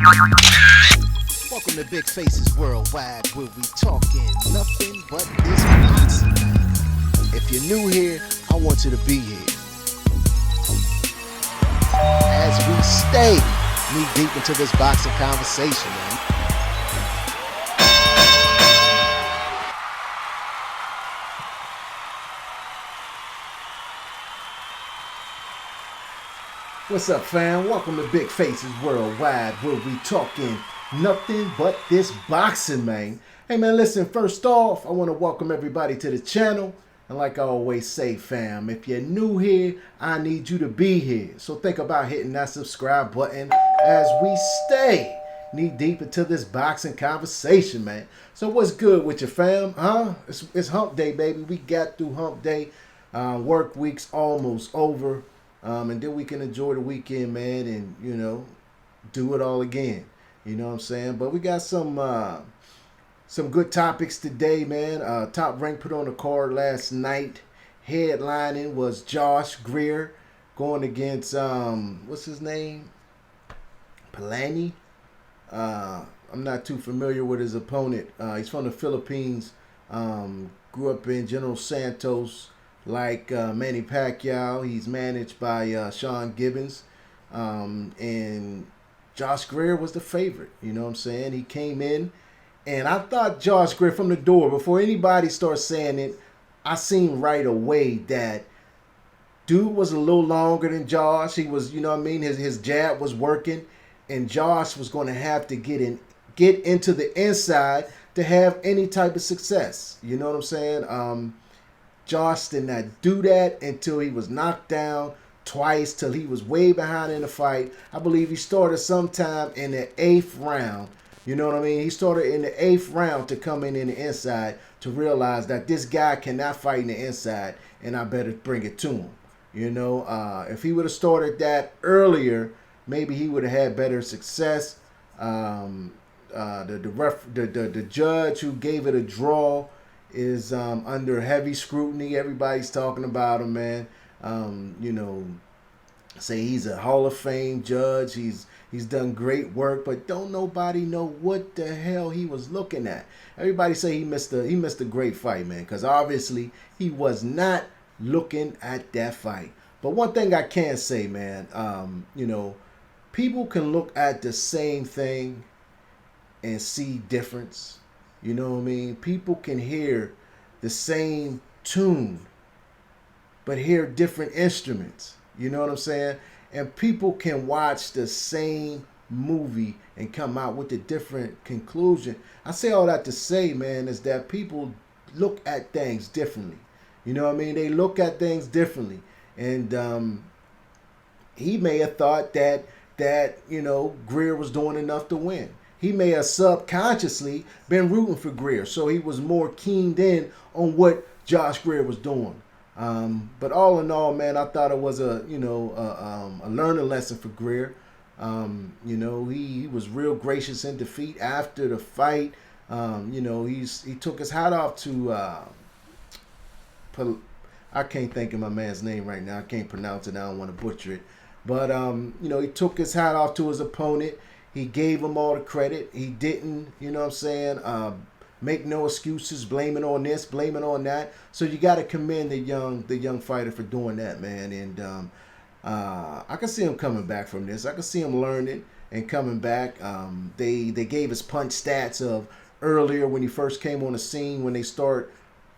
Welcome to Big Faces Worldwide, where we talking nothing but this boxing. If you're new here, I want you to be here as we stay knee deep into this boxing conversation, man. What's up, fam? Welcome to Big Faces Worldwide, where we talking nothing but this boxing, man. Hey, man, listen, first off, I want to welcome everybody to the channel. And like I always say, fam, if you're new here, I need you to be here. So think about hitting that subscribe button as we stay knee deep into this boxing conversation, man. So what's good with you, fam? Huh? It's hump day, baby. We got through hump day. Work week's almost over. And then we can enjoy the weekend, man, and, you know, do it all again. You know what I'm saying? But we got some good topics today, man. Top Rank put on the card last night. Headlining was Josh Greer going against, what's his name? Palani. I'm not too familiar with his opponent. He's from the Philippines. Grew up in General Santos. Like Manny Pacquiao, he's managed by Sean Gibbons, and Josh Greer was the favorite. You know what I'm saying? He came in, and I thought Josh Greer from the door, before anybody starts saying it, I seen right away that dude was a little longer than Josh. He was, you know what I mean? His jab was working, and Josh was going to have to get into the inside to have any type of success. You know what I'm saying? Josh did not do that until he was knocked down twice, till he was way behind in the fight. I believe he started sometime in the 8th round. You know what I mean? He started in the 8th round to come in the inside to realize that this guy cannot fight in the inside, and I better bring it to him. You know, if he would have started that earlier, maybe he would have had better success. The judge who gave it a draw is under heavy scrutiny. Everybody's talking about him, man. You know, say he's a Hall of Fame judge. He's done great work, but don't nobody know what the hell he was looking at. Everybody say he missed a great fight, man, because obviously he was not looking at that fight. But one thing I can say, man, you know, people can look at the same thing and see difference. You know what I mean? People can hear the same tune, but hear different instruments. You know what I'm saying? And people can watch the same movie and come out with a different conclusion. I say all that to say, man, is that people look at things differently. You know what I mean? They look at things differently. And he may have thought that you know, Greer was doing enough to win. He may have subconsciously been rooting for Greer, so he was more keened in on what Josh Greer was doing. But all in all, man, I thought it was a learning lesson for Greer. You know, he was real gracious in defeat after the fight. You know, he took his hat off to I can't think of my man's name right now. I can't pronounce it. I don't want to butcher it. But you know, he took his hat off to his opponent. He gave him all the credit. He didn't, you know what I'm saying, make no excuses, blame it on this, blame it on that. So you got to commend the young fighter for doing that, man. And I can see him coming back from this. I can see him learning and coming back. They gave his punch stats of earlier when he first came on the scene, when they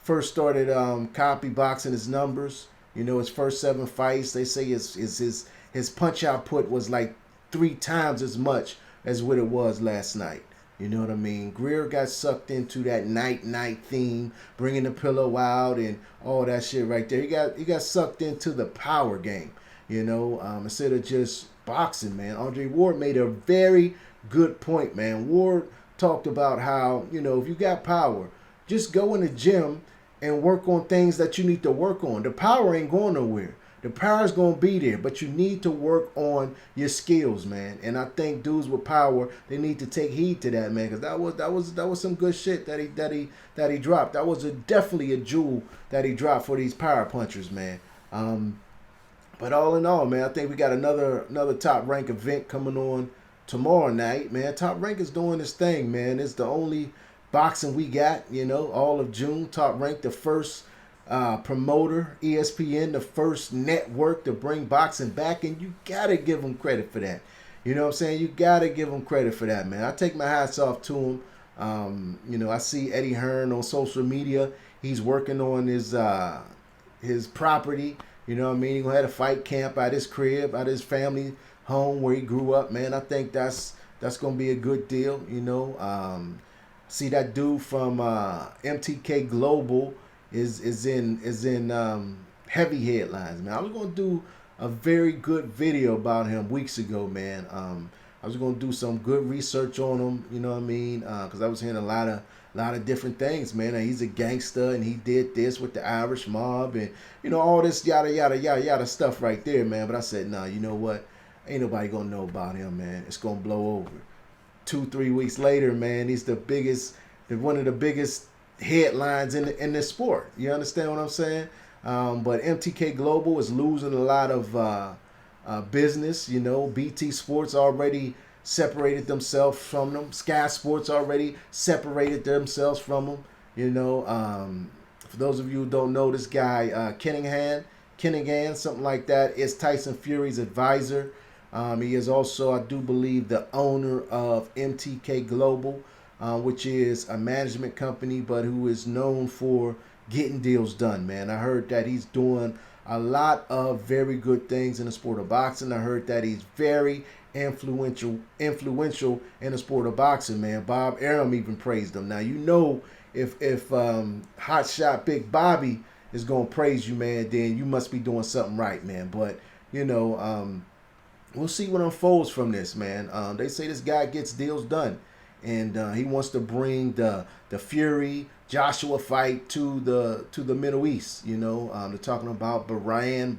first started copy boxing his numbers. You know, his first 7 fights, they say his punch output was like 3 times as much as what it was last night. You know what I mean? Greer got sucked into that night theme, bringing the pillow out and all that shit right there. He got sucked into the power game, you know, instead of just boxing, man. Andre Ward made a very good point, man. Ward talked about how, you know, if you got power, just go in the gym and work on things that you need to work on. The power ain't going nowhere. The power's going to be there, but you need to work on your skills, man. And I think dudes with power, they need to take heed to that, man, because that was some good shit that he dropped. That was definitely a jewel that he dropped for these power punchers, man. But all in all, man, I think we got another top rank event coming on tomorrow night, man. Top Rank is doing this thing, man. It's the only boxing we got, you know, all of June. Top Rank, the first promoter, ESPN, the first network to bring boxing back, and you gotta give them credit for that. You know what I'm saying? You gotta give them credit for that, man. I take my hats off to him. You know, I see Eddie Hearn on social media. He's working on his property. You know what I mean? He gonna have a fight camp at his crib, at his family home where he grew up, man. I think that's gonna be a good deal. You know, see that dude from MTK Global is in heavy headlines, man. I was gonna do a very good video about him weeks ago, man. I was gonna do some good research on him, you know what I mean? Because I was hearing a lot of different things, man. And he's a gangster, and he did this with the Irish mob, and you know all this yada yada yada yada stuff right there, man. But I said, nah, you know what? Ain't nobody gonna know about him, man. It's gonna blow over. 2-3 weeks later, man, he's one of the biggest headlines in the sport. You understand what I'm saying? But MTK Global is losing a lot of business. You know, BT Sports already separated themselves from them. Sky Sports already separated themselves from them. You know, for those of you who don't know, this guy Kinnigan, something like that, is Tyson Fury's advisor. He is also, I do believe, the owner of MTK Global, which is a management company, but who is known for getting deals done, man. I heard that he's doing a lot of very good things in the sport of boxing. I heard that he's very influential in the sport of boxing, man. Bob Arum even praised him. Now, you know, if Hot Shot Big Bobby is going to praise you, man, then you must be doing something right, man. But, you know, we'll see what unfolds from this, man. They say this guy gets deals done, and he wants to bring the Fury Joshua fight to the Middle East. You know, they're talking about Bahrain,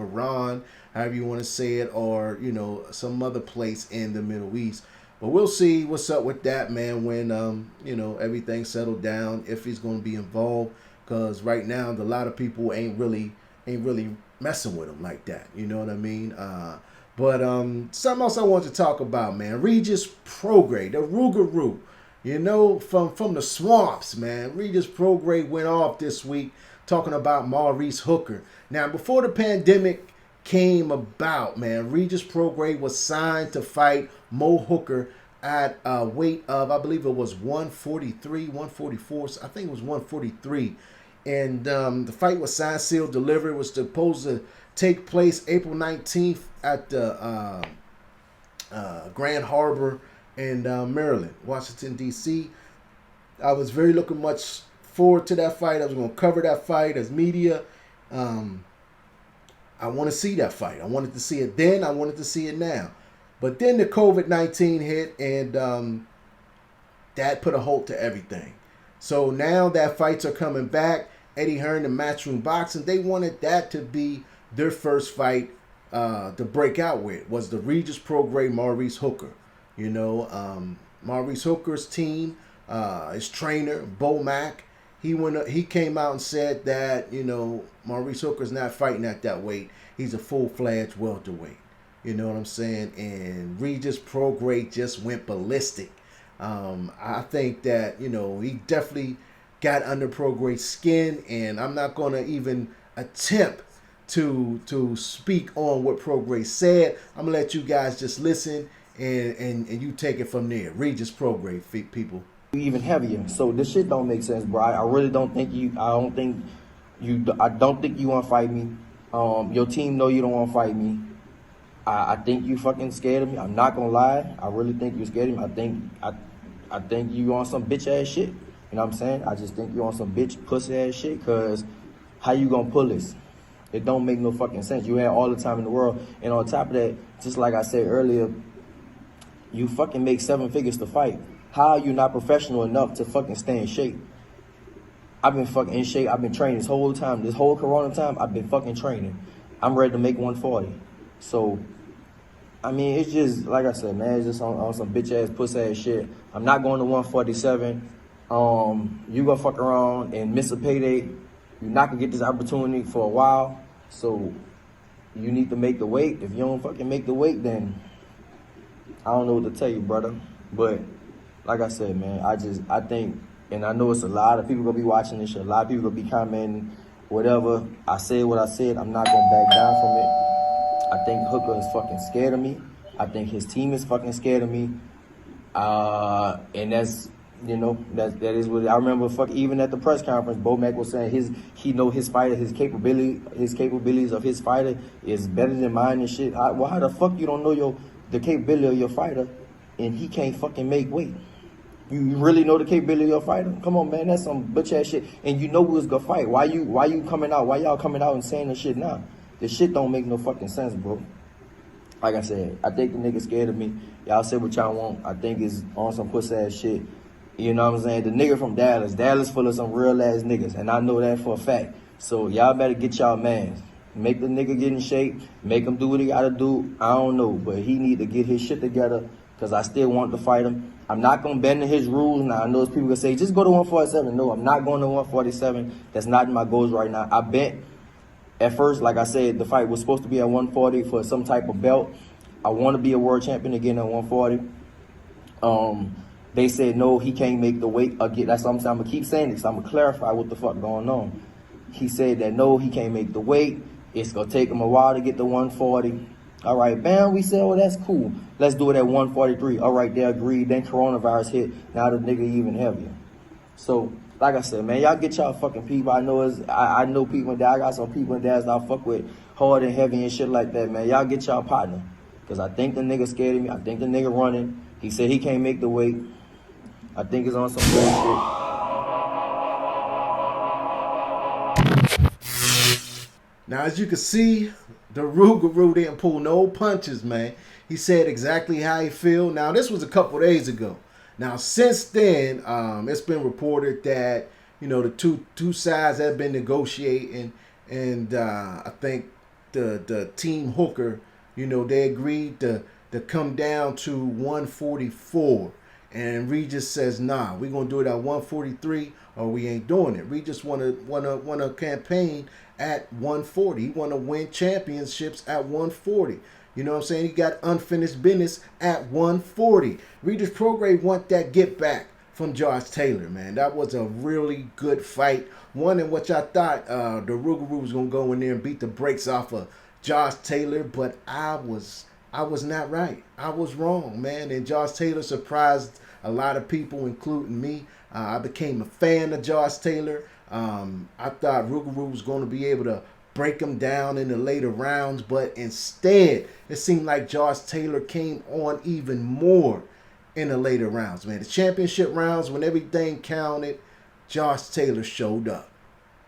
however you want to say it, or you know, some other place in the Middle East. But we'll see what's up with that, man, when you know, everything's settled down, if he's going to be involved. Because right now, a lot of people ain't really messing with him like that. You know what I mean? But something else I want to talk about, man. Regis Prograis, the Rougarou, you know, from the swamps, man. Regis Prograis went off this week talking about Maurice Hooker. Now, before the pandemic came about, man, Regis Prograis was signed to fight Mo Hooker at a weight of, I believe it was 143, 144. I think it was 143. And the fight was signed, sealed, delivered. It was supposed to take place April 19th at the Grand Harbor in Maryland, Washington, D.C. I was very looking much forward to that fight. I was going to cover that fight as media. I want to see that fight. I wanted to see it then. I wanted to see it now. But then the COVID-19 hit, and that put a halt to everything. So now that fights are coming back. Eddie Hearn and Matchroom Boxing, they wanted that to be their first fight to break out with, was the Regis Prograis Maurice Hooker. You know, Maurice Hooker's team, his trainer, Bo Mack, he came out and said that, you know, Maurice Hooker's not fighting at that weight. He's a full-fledged welterweight. You know what I'm saying? And Regis Prograis just went ballistic. I think that, you know, he definitely got under Prograis' skin, and I'm not going to even attempt to speak on what Prograis said. I'm going to let you guys just listen, and you take it from there. Regis Prograis, people. Even heavier. So this shit don't make sense, bro. I really don't think you. I don't think you want to fight me. Your team know you don't want to fight me. I think you fucking scared of me. I'm not gonna lie. I really think you're scared of me. I think you on some bitch ass shit. You know what I'm saying? I just think you on some bitch pussy ass shit. Cause how you gonna pull this? It don't make no fucking sense. You had all the time in the world, and on top of that, just like I said earlier, you fucking make 7 figures to fight. How are you not professional enough to fucking stay in shape? I've been fucking in shape. I've been training this whole time. This whole corona time, I've been fucking training. I'm ready to make 140. So, I mean, it's just, like I said, man, it's just on some bitch-ass, puss-ass shit. I'm not going to 147. You gonna fuck around and miss a payday. You're not gonna get this opportunity for a while. So, you need to make the weight. If you don't fucking make the weight, then I don't know what to tell you, brother. But like I said, man, I think, and I know it's a lot of people gonna be watching this shit. A lot of people gonna be commenting, whatever. I said what I said. I'm not gonna back down from it. I think Hooker is fucking scared of me. I think his team is fucking scared of me. And that's, you know, that is what I remember. Even at the press conference, Bo Mack was saying he know his fighter, his capabilities of his fighter is better than mine and shit. Well, how the fuck you don't know the capability of your fighter, and he can't fucking make weight? You really know the capability of your fighter? Come on, man, that's some bitch ass shit. And you know who's gonna fight? Why you coming out? Why y'all coming out and saying this shit now? This shit don't make no fucking sense, bro. Like I said, I think the nigga scared of me. Y'all say what y'all want. I think it's on some pussy ass shit. You know what I'm saying? The nigga from Dallas full of some real ass niggas, and I know that for a fact. So y'all better get y'all mans. Make the nigga get in shape. Make him do what he gotta do. I don't know, but he need to get his shit together, because I still want to fight him. I'm not going to bend to his rules. Now, I know people going to say, just go to 147. No, I'm not going to 147. That's not in my goals right now. I bet at first, like I said, the fight was supposed to be at 140 for some type of belt. I want to be a world champion again at 140. They said, no, he can't make the weight again. That's what I'm saying. I'm going to keep saying this. I'm going to clarify what the fuck going on. He said that, no, he can't make the weight. It's going to take him a while to get to 140. All right, bam, we said, oh, that's cool. Let's do it at 143. All right, they agreed. Then coronavirus hit. Now the nigga even heavier. So, like I said, man, y'all get y'all fucking people. I know people in there. I got some people in there that I fuck with hard and heavy and shit like that, man. Y'all get y'all partner. Because I think the nigga scared of me. I think the nigga running. He said he can't make the weight. I think it's on some bullshit. Now, as you can see, the Rougarou didn't pull no punches, man. He said exactly how he feel. Now, this was a couple days ago. Now, since then, it's been reported that, you know, the two sides have been negotiating, and I think the team Hooker, you know, they agreed to come down to 144. And Regis says, nah, we're going to do it at 143 or we ain't doing it. Regis want a campaign at 140. He want to win championships at 140. You know what I'm saying? He got unfinished business at 140. Regis Prograis want that get back from Josh Taylor, man. That was a really good fight. One in which I thought the Rougarou was going to go in there and beat the brakes off of Josh Taylor, but I was not right. I was wrong, man. And Josh Taylor surprised a lot of people, including me. I became a fan of Josh Taylor. I thought Rougarou was going to be able to break him down in the later rounds, but instead, it seemed like Josh Taylor came on even more in the later rounds, man. The championship rounds, when everything counted, Josh Taylor showed up.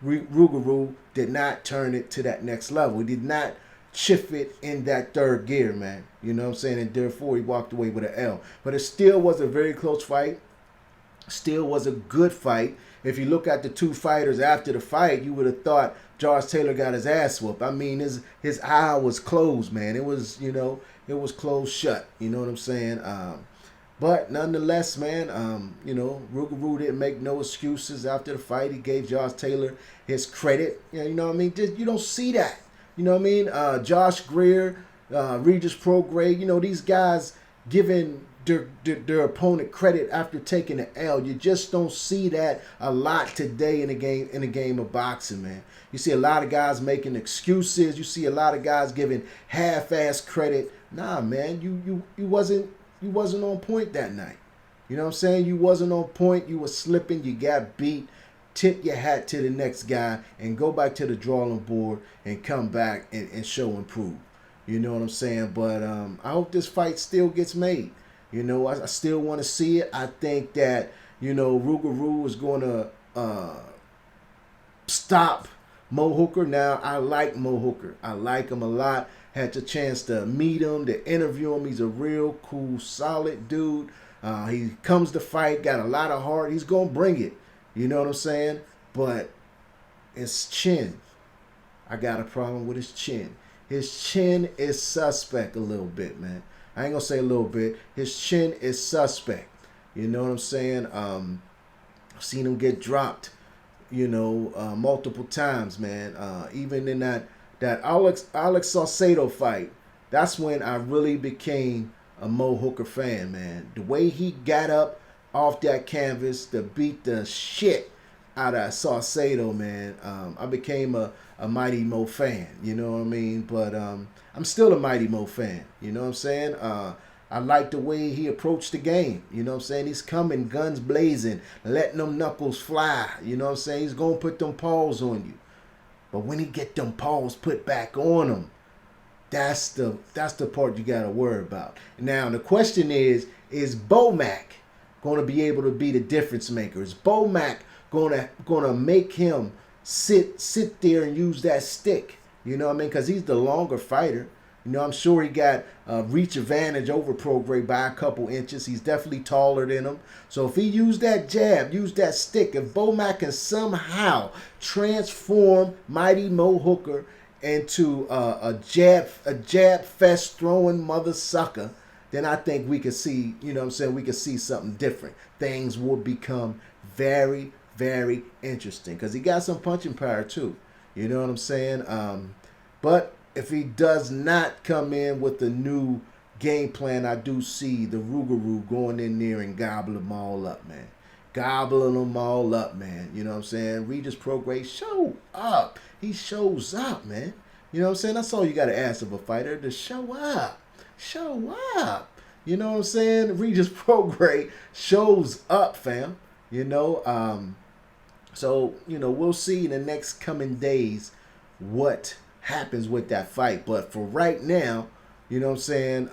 Rougarou did not turn it to that next level. He did not shift it in that third gear, man. You know what I'm saying? And therefore, he walked away with an L. But it still was a very close fight. Still was a good fight. If you look at the two fighters after the fight, you would have thought Josh Taylor got his ass whooped. I mean, his eye was closed, man. It was, you know, it was closed shut. You know what I'm saying? But nonetheless, man, you know, Rougarou didn't make no excuses after the fight. He gave Josh Taylor his credit. You know what I mean? You don't see that. You know what I mean? Josh Greer, Regis Prograis, you know, these guys giving their opponent credit after taking an L. You just don't see that a lot today in a game of boxing, man. You see a lot of guys making excuses. You see a lot of guys giving half-ass credit. Nah, man, you wasn't on point that night. You know what I'm saying? You wasn't on point. You were slipping. You got beat. Tip your hat to the next guy and go back to the drawing board and come back and show and prove. You know what I'm saying? But I hope this fight still gets made. You know, I still want to see it. I think that, you know, Rougarou is going to stop Mo Hooker. Now, I like Mo Hooker. I like him a lot. Had the chance to meet him, to interview him. He's a real cool, solid dude. He comes to fight, got a lot of heart. He's going to bring it. You know what I'm saying? But his chin, I got a problem with his chin. His chin is suspect a little bit, man. I ain't going to say a little bit. His chin is suspect. You know what I'm saying? I've seen him get dropped, you know, multiple times, man. Even in that Alex Saucedo fight, that's when I really became a Mo Hooker fan, man. The way he got up off that canvas to beat the shit out of Saucedo, man. I became a Mighty Mo fan, you know what I mean? But I'm still a Mighty Mo fan, you know what I'm saying? I like the way he approached the game, you know what I'm saying? He's coming guns blazing, letting them knuckles fly, you know what I'm saying? He's going to put them paws on you. But when he get them paws put back on him, that's the part you got to worry about. Now, the question is Bomac going to be able to be the difference maker? Is Bomac gonna make him sit there and use that stick? You know what I mean? Because he's the longer fighter. You know, I'm sure he got reach advantage over Prograis by a couple inches. He's definitely taller than him. So if he used that jab, used that stick, if Bomac can somehow transform Mighty Mo Hooker into a jab fest throwing mother sucker, then I think we could see, you know what I'm saying, we could see something different. Things will become very, very interesting because he got some punching power too. You know what I'm saying? But if he does not come in with the new game plan, I do see the Rougarou going in there and gobbling them all up, man. Gobbling them all up, man. You know what I'm saying? Regis Prograis show up. He shows up, man. You know what I'm saying? That's all you got to ask of a fighter, to show up. Show up. You know what I'm saying? Regis Prograis shows up, fam. You know, so, you know, we'll see in the next coming days what happens with that fight. But for right now, you know what I'm saying,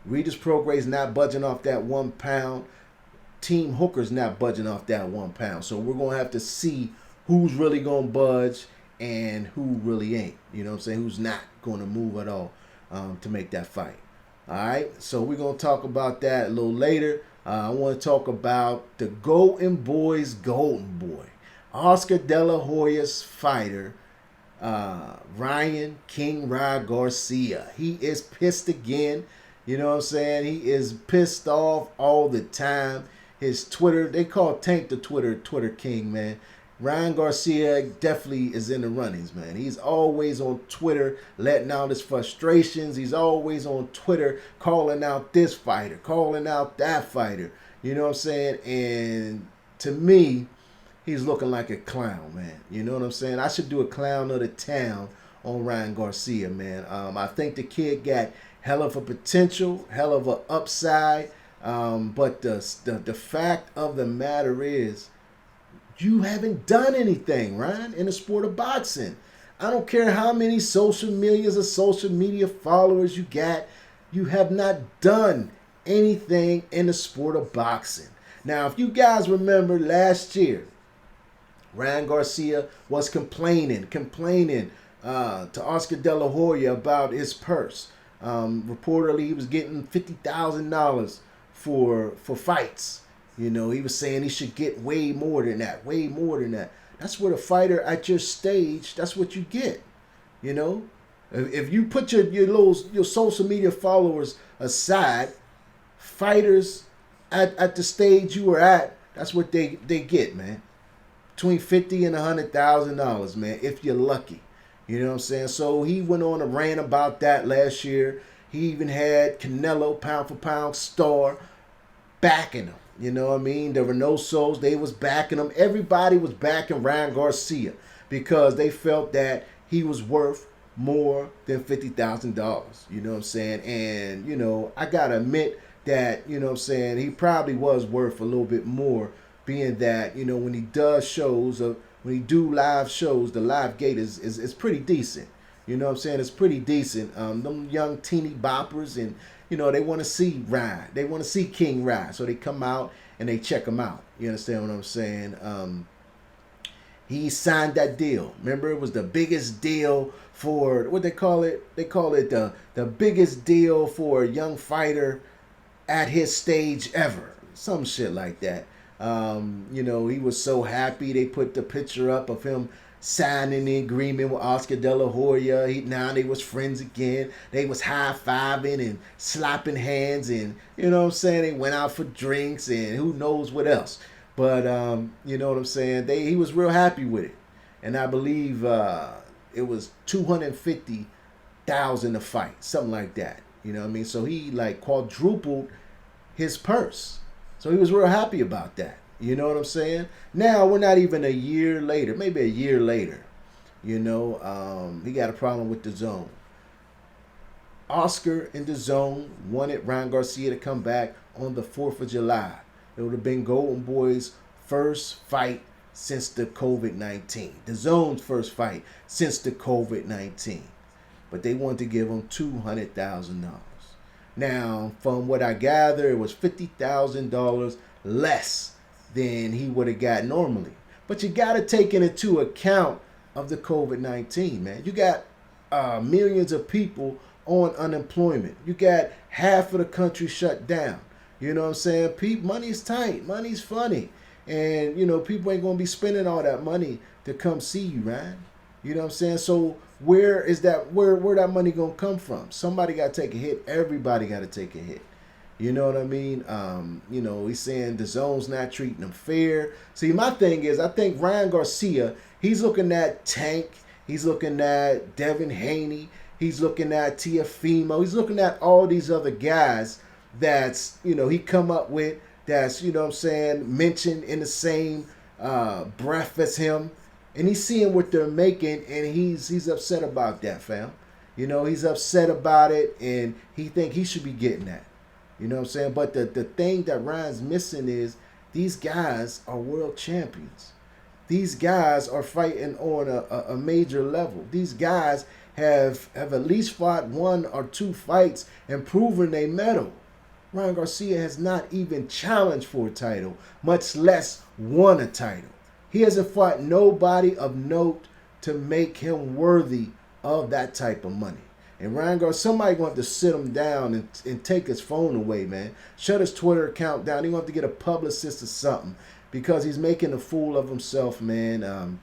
Regis Prograis not budging off that 1 pound. Team Hooker's not budging off that 1 pound. So we're going to have to see who's really going to budge and who really ain't. You know what I'm saying? Who's not going to move at all to make that fight. All right, so we're going to talk about that a little later. I want to talk about the Golden Boy's Golden Boy, Oscar De La Hoya's fighter, Ryan King Garcia. He is pissed again. You know what I'm saying? He is pissed off all the time. His Twitter, they call Tank the Twitter King, man. Ryan Garcia definitely is in the runnings, man. He's always on Twitter letting out his frustrations. He's always on Twitter calling out this fighter, calling out that fighter. You know what I'm saying? And to me, he's looking like a clown, man. You know what I'm saying? I should do a clown of the town on Ryan Garcia, man. I think the kid got hell of a potential, hell of a upside. But the fact of the matter is, you haven't done anything, Ryan, in the sport of boxing. I don't care how many social media followers you got. You have not done anything in the sport of boxing. Now, if you guys remember last year, Ryan Garcia was complaining to Oscar De La Hoya about his purse. Reportedly, he was getting $50,000 for fights. You know, he was saying he should get way more than that, way more than that. That's what a fighter at your stage, that's what you get. You know, if you put your social media followers aside, fighters at the stage you were at, that's what they get, man. Between $50,000 and $100,000, man, if you're lucky. You know what I'm saying? So he went on a rant about that last year. He even had Canelo, pound for pound star, backing him. You know what I mean? The Reynosos, they was backing him. Everybody was backing Ryan Garcia because they felt that he was worth more than $50,000. You know what I'm saying? And, you know, I got to admit that, you know what I'm saying, he probably was worth a little bit more, being that, you know, when he does shows, when he do live shows, the live gate is pretty decent. You know what I'm saying? It's pretty decent. Them young teeny boppers, and, you know, they want to see Ryan. They want to see King Ryan. So they come out and they check him out. You understand what I'm saying? He signed that deal. Remember, it was the biggest deal for, what they call it? They call it the biggest deal for a young fighter at his stage ever. Some shit like that. You know, he was so happy. They put the picture up of him signing the agreement with Oscar De La Hoya. Now they was friends again. They was high-fiving and slapping hands, and, you know what I'm saying, they went out for drinks and who knows what else. But, you know what I'm saying, he was real happy with it. And I believe it was $250,000 a fight, something like that. You know what I mean? So he like quadrupled his purse. So he was real happy about that. You know what I'm saying? Now we're not even a year later, maybe a year later. You know, he got a problem with the zone. Oscar and the zone wanted Ryan Garcia to come back on the 4th of July. It would have been Golden Boy's first fight since the COVID-19. The zone's first fight since the COVID-19. But they wanted to give him $200,000. Now, from what I gather, it was $50,000 less than he would have got normally. But you got to take into account of the COVID-19, man. You got millions of people on unemployment. You got half of the country shut down. You know what I'm saying? Money's tight. Money's funny. And, you know, people ain't going to be spending all that money to come see you, man. You know what I'm saying? So where is that, where that money going to come from? Somebody got to take a hit. Everybody got to take a hit. You know what I mean? You know, he's saying the zone's not treating him fair. See, my thing is, I think Ryan Garcia, he's looking at Tank. He's looking at Devin Haney. He's looking at Teofimo. He's looking at all these other guys that's, you know, he come up with that's, you know what I'm saying, mentioned in the same breath as him. And he's seeing what they're making, and he's upset about that, fam. You know, he's upset about it, and he think he should be getting that. You know what I'm saying? But the thing that Ryan's missing is these guys are world champions. These guys are fighting on a major level. These guys have at least fought 1 or 2 fights and proven they medal. Ryan Garcia has not even challenged for a title, much less won a title. He hasn't fought nobody of note to make him worthy of that type of money. And Ryan Garcia, somebody going to have to sit him down and take his phone away, man. Shut his Twitter account down. He's going to have to get a publicist or something because he's making a fool of himself, man.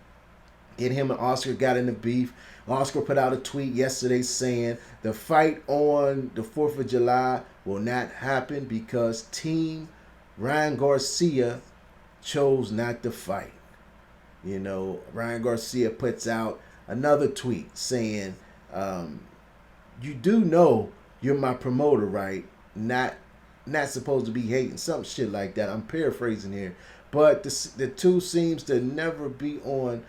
Get him and Oscar got in the beef. Oscar put out a tweet yesterday saying the fight on the 4th of July will not happen because Team Ryan Garcia chose not to fight. You know, Ryan Garcia puts out another tweet saying, you do know you're my promoter, right? Not supposed to be hating, some shit like that. I'm paraphrasing here. But the two seems to never be on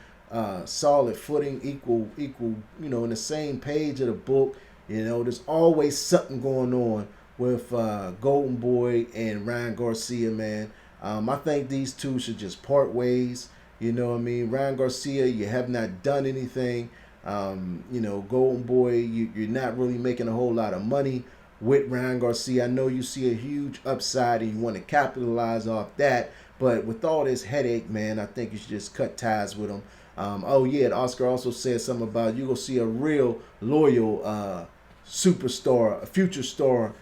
solid footing, equal, you know, in the same page of the book. You know, there's always something going on with Golden Boy and Ryan Garcia, man. I think these two should just part ways. You know what I mean? Ryan Garcia, you have not done anything. You know, Golden Boy, you're not really making a whole lot of money with Ryan Garcia. I know you see a huge upside and you want to capitalize off that. But with all this headache, man, I think you should just cut ties with him. Oh, yeah, Oscar also said something about you going to see a real loyal superstar, a future star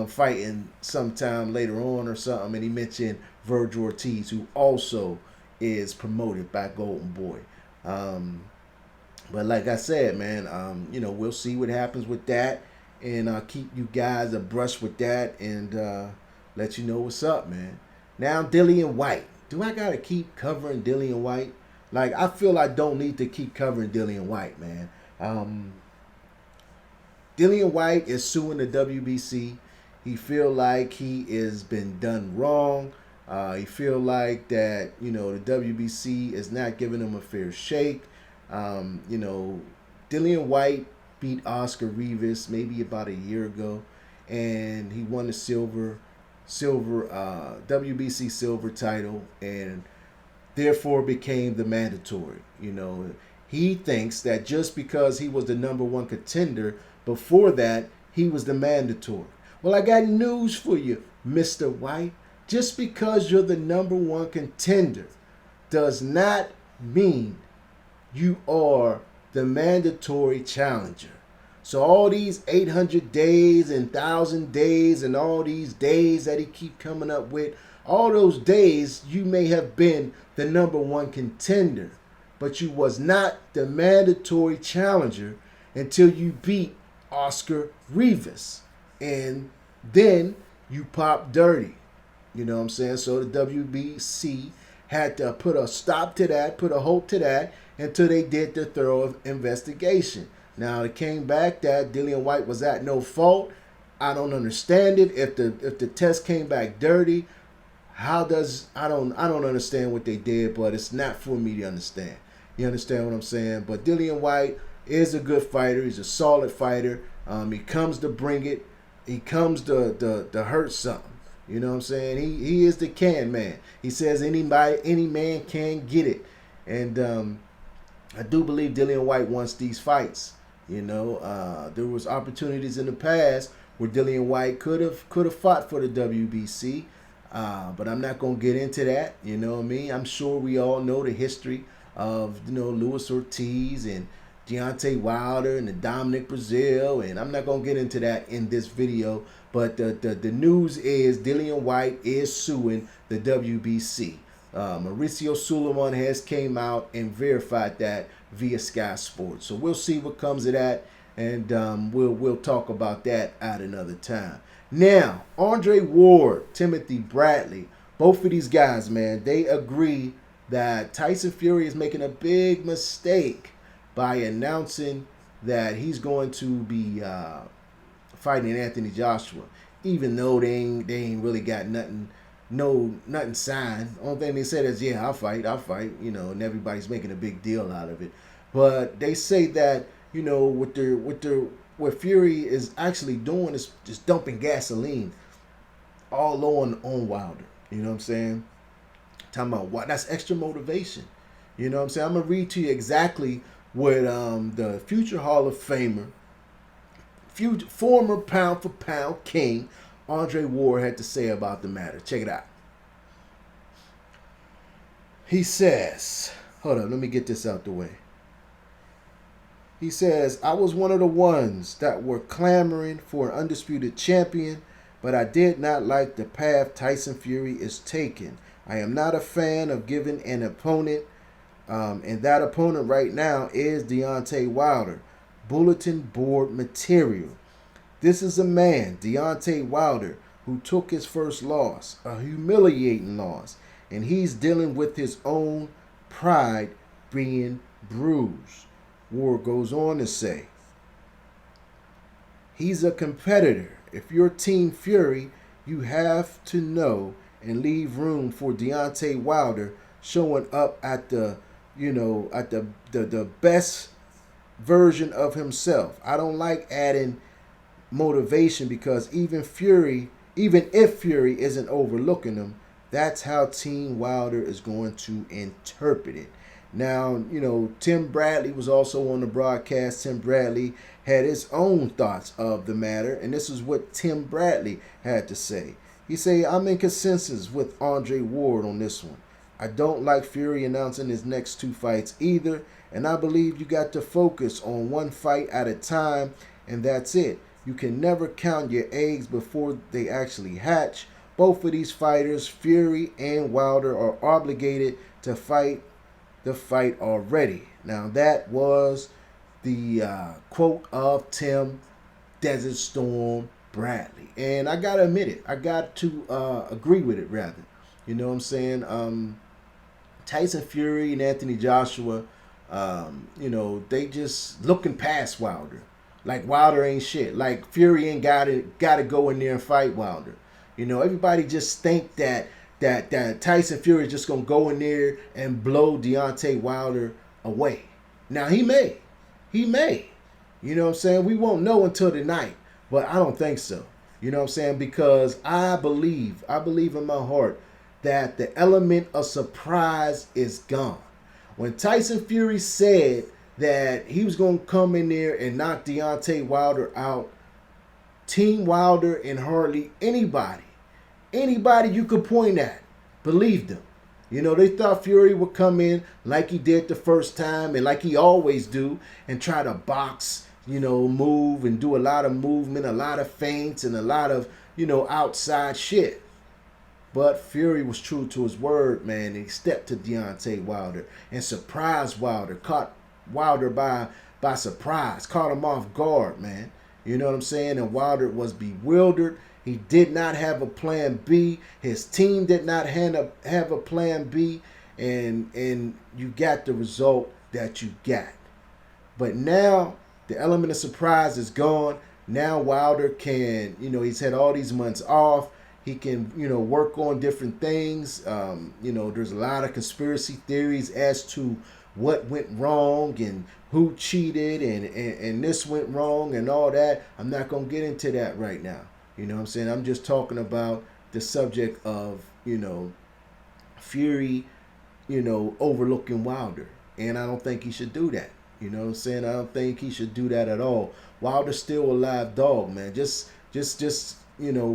fighting sometime later on or something. And he mentioned Virgil Ortiz, who also is promoted by Golden Boy. But like I said, man, you know, we'll see what happens with that. And I'll keep you guys abreast with that and let you know what's up, man. Now, Dillian White. Do I got to keep covering Dillian White? Like, I feel I don't need to keep covering Dillian White, man. Dillian White is suing the WBC. He feel like he has been done wrong. He feel like that, you know, the WBC is not giving him a fair shake. You know, Dillian White beat Oscar Rivas maybe about a year ago, and he won the silver WBC silver title, and therefore became the mandatory. You know, he thinks that just because he was the #1 contender before that, he was the mandatory. Well, I got news for you, Mr. White. Just because you're the #1 contender does not mean you are the mandatory challenger. So all these 800 days and 1,000 days and all these days that he keep coming up with, all those days you may have been the #1 contender, but you was not the mandatory challenger until you beat Oscar Rivas. And then you pop dirty. You know what I'm saying? So the WBC had to put a stop to that, put a halt to that, until they did the thorough investigation. Now, it came back that Dillian White was at no fault. I don't understand it. If the test came back dirty, how does I don't understand what they did, but it's not for me to understand. You understand what I'm saying? But Dillian White is a good fighter. He's a solid fighter. He comes to bring it. He comes to hurt something. You know what I'm saying? He is the can man. He says any man can get it. And I do believe Dillian White wants these fights. You know, there was opportunities in the past where Dillian White could have fought for the WBC. But I'm not going to get into that. You know what I mean? I'm sure we all know the history of, you know, Luis Ortiz and Deontay Wilder and the Dominic Brazil. And I'm not going to get into that in this video. But the news is Dillian White is suing the WBC. Mauricio Suleiman has came out and verified that via Sky Sports. So we'll see what comes of that. And we'll talk about that at another time. Now, Andre Ward, Timothy Bradley, both of these guys, man, they agree that Tyson Fury is making a big mistake by announcing that he's going to be fighting Anthony Joshua, even though they ain't really got nothing signed. Only thing they said is, yeah, I'll fight, you know, and everybody's making a big deal out of it. But they say that, you know, what Fury is actually doing is just dumping gasoline all on Wilder. You know what I'm saying? Talking about what? That's extra motivation. You know what I'm saying? I'm going to read to you exactly what the future Hall of Famer, former pound-for-pound king, Andre Ward had to say about the matter. Check it out. He says, hold on, let me get this out the way. He says, I was one of the ones that were clamoring for an undisputed champion, but I did not like the path Tyson Fury is taking. I am not a fan of giving an opponent, and that opponent right now is Deontay Wilder. Bulletin board material. This is a man, Deontay Wilder, who took his first loss, a humiliating loss, and he's dealing with his own pride being bruised. Ward goes on to say, he's a competitor. If you're Team Fury, you have to know and leave room for Deontay Wilder showing up at the best version of himself. I don't like adding motivation because even if Fury isn't overlooking him, that's how Team Wilder is going to interpret it. Now, you know, Tim Bradley was also on the broadcast. Tim Bradley had his own thoughts of the matter, and this is what Tim Bradley had to say. He said, I'm in consensus with Andre Ward on this one. I don't like Fury announcing his next two fights either, and I believe you got to focus on one fight at a time, and that's it. You can never count your eggs before they actually hatch. Both of these fighters, Fury and Wilder, are obligated to fight the fight already. Now that was the quote of Tim Desert Storm Bradley, and I gotta admit it, I got to agree with it rather. You know what I'm saying? Tyson Fury and Anthony Joshua, you know, they just looking past Wilder. Like Wilder ain't shit. Like Fury ain't gotta go in there and fight Wilder. You know, everybody just think that Tyson Fury is just going to go in there and blow Deontay Wilder away. Now, he may. You know what I'm saying? We won't know until tonight, but I don't think so. You know what I'm saying? Because I believe in my heart that the element of surprise is gone. When Tyson Fury said that he was going to come in there and knock Deontay Wilder out, Team Wilder and hardly anybody you could point at believed him. You know, they thought Fury would come in like he did the first time and like he always do and try to box, you know, move and do a lot of movement, a lot of feints and a lot of, you know, outside shit. But Fury was true to his word, man. And he stepped to Deontay Wilder and surprised Wilder, caught Wilder by surprise, caught him off guard, man. You know what I'm saying? And Wilder was bewildered. He did not have a plan B. His team did not have a plan B. And you got the result that you got. But now the element of surprise is gone. Now Wilder can, he's had all these months off. He can, work on different things. There's a lot of conspiracy theories as to what went wrong and who cheated and this went wrong and all that. I'm not going to get into that right now. You know what I'm saying? I'm just talking about the subject of, Fury, overlooking Wilder. And I don't think he should do that. You know what I'm saying? I don't think he should do that at all. Wilder's still a live dog, man. Just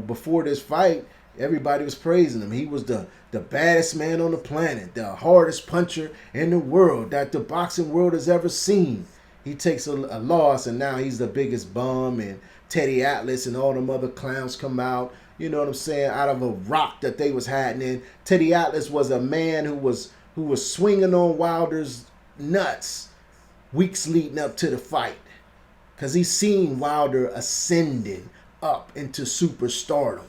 before this fight, everybody was praising him. He was the baddest man on the planet, the hardest puncher in the world that the boxing world has ever seen. He takes a loss, and now he's the biggest bum, and Teddy Atlas and all them other clowns come out, you know what I'm saying, out of a rock that they was hiding in. Teddy Atlas was a man who was swinging on Wilder's nuts weeks leading up to the fight, because he seen Wilder ascending up into superstardom,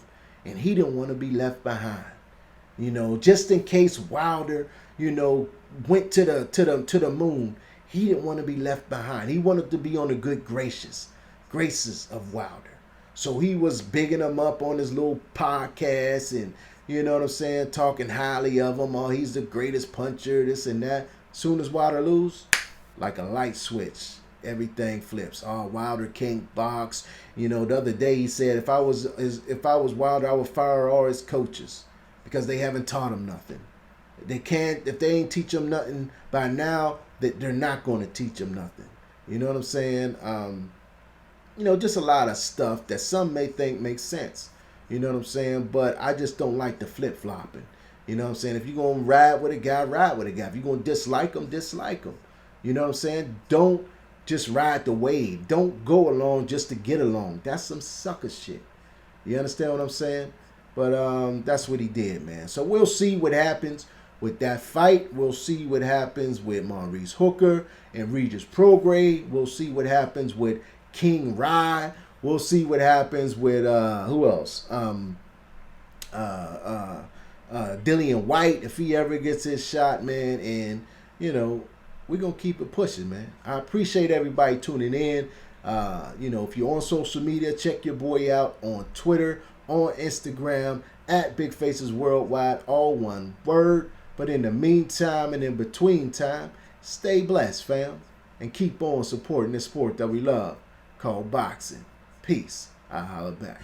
and he didn't want to be left behind. Just in case Wilder, went to the moon, he didn't want to be left behind. He wanted to be on the good graces of Wilder. So he was bigging him up on his little podcast and, you know what I'm saying, talking highly of him. Oh, he's the greatest puncher, this and that. Soon as Wilder lose, like a light switch, everything flips. Oh, Wilder can't box. The other day he said, if I was Wilder, I would fire all his coaches because they haven't taught him nothing. They can't, if they ain't teach him nothing by now, that they're not going to teach him nothing. You know what I'm saying? Just a lot of stuff that some may think makes sense. You know what I'm saying? But I just don't like the flip-flopping. You know what I'm saying? If you're going to ride with a guy, ride with a guy. If you're going to dislike him, dislike him. You know what I'm saying? Don't just ride the wave. Don't go along just to get along. That's some sucker shit. You understand what I'm saying? But that's what he did, man. So we'll see what happens with that fight. We'll see what happens with Maurice Hooker and Regis Prograis. We'll see what happens with King Rye. We'll see what happens with who else? DILLIAN WHYTE, if he ever gets his shot, man. And we're gonna keep it pushing, man. I appreciate everybody tuning in. If you're on social media, check your boy out on Twitter, on Instagram, at BIGFACESWORLDWIDE, all one word. But in the meantime and in between time, stay blessed, fam. And keep on supporting this sport that we love called boxing. Peace. I'll holler back.